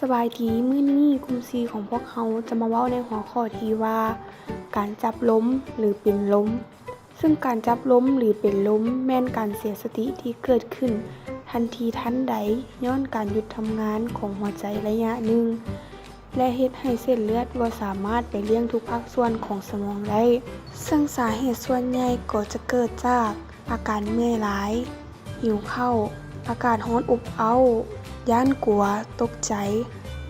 สบายดีมื้อนี้กลุ่ม C ของพวกเราจะมาเว้าในหัวข้อที่ว่า การจับล้มหรือเป็นล้มซึ่งการจับล้มหรือเป็นล้มแม่นการเสียสติที่เกิดขึ้นทันทีทันใดย้อนการหยุดทำงานของหัวใจระยะหนึ่งและเฮ็ดให้เส้นเลือดบ่สามารถไปเลี้ยงทุกภาคส่วนของสมองได้ซึ่งสาเหตุส่วนใหญ่ก็จะเกิดจากอาการเมื่อยล้าหิวข้าวอากาศร้อนอบอ้าวย้านกลัวตกใจ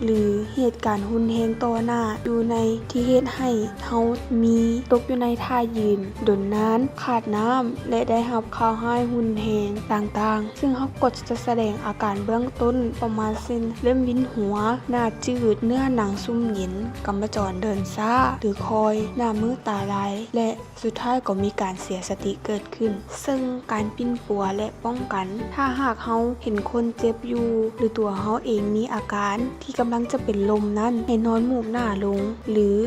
หรือเหตุการณ์รุนแรงต่อหน้าอยู่ในที่เฮ็ดให้เฮามีตกอยู่ในท่ายืนดนนานขาดน้ำและได้รับข่าวร้ายรุนแรงต่างๆซึ่งเฮาก็จะแสดงอาการเบื้องต้นประมาณเช่นเริ่มวินหัวหน้าจืดเนื้อหนังซุ่มหยินกำมะจรเดินช้าหรือคอยหน้ามือตาลายและสุดท้ายก็มีการเสียสติเกิดขึ้นซึ่งการปิ้นปัวและป้องกันถ้าหากเฮาเห็นคนเจ็บอยู่หรือตัวเฮาเองมีอาการที่กำลังจะเป็นลมนั้นให้นอนหมูกหน้าลงหรือ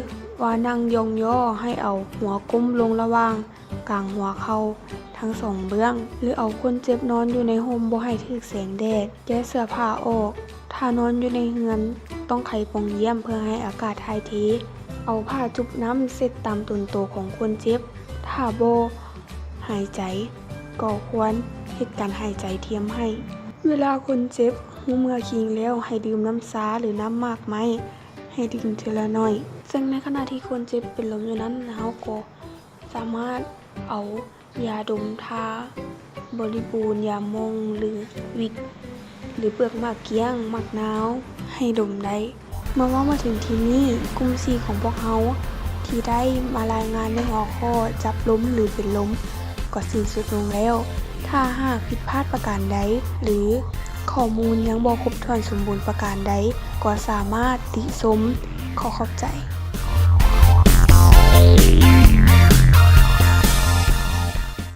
ว่านั่งยองย่อให้เอาหัวก้มลงระหว่างกลางหัวเข่าทั้งสองเบื้องหรือเอาคนเจ็บนอนอยู่ในห่มบ่ให้ถึกแสงแดดแก้เสื้อผ้าออกถ้านอนอยู่ในเรือนต้องไขปองเยี่ยมเพื่อให้อากาศถ่ายเทเอาผ้าจุบน้ำเช็ดตามต้นโตของคนเจ็บถ้าบ่หายใจก็ควรเฮ็ดการหายใจเทียมให้เวลาคนเจ็บหูเมื่อคิงแล้วให้ดื่มน้ำซาหรือน้ำมากไม้ให้ดื่มทีละน้อยซึ่งในขณะที่คนเจ็บเป็นลมอยู่นั้นเฮาก็สามารถเอายาดมทาบริบูรณ์ยามองหรือวิกหรือเปลือกหมากเกี้ยงหมากนาวให้ดมได้เมื่อว่ามาถึงที่นี้กลุ่ม C ของพวกเฮาที่ได้มารายงานในหัวข้อจับล้มหรือเป็นล้มก็สิ้นสุดลงแล้วถ้าหากผิดพลาดประการใดหรือข้อมูลยังบ่ครบถ้วนสมบูรณ์ประการใดก็สามารถติชมขอขอบใจ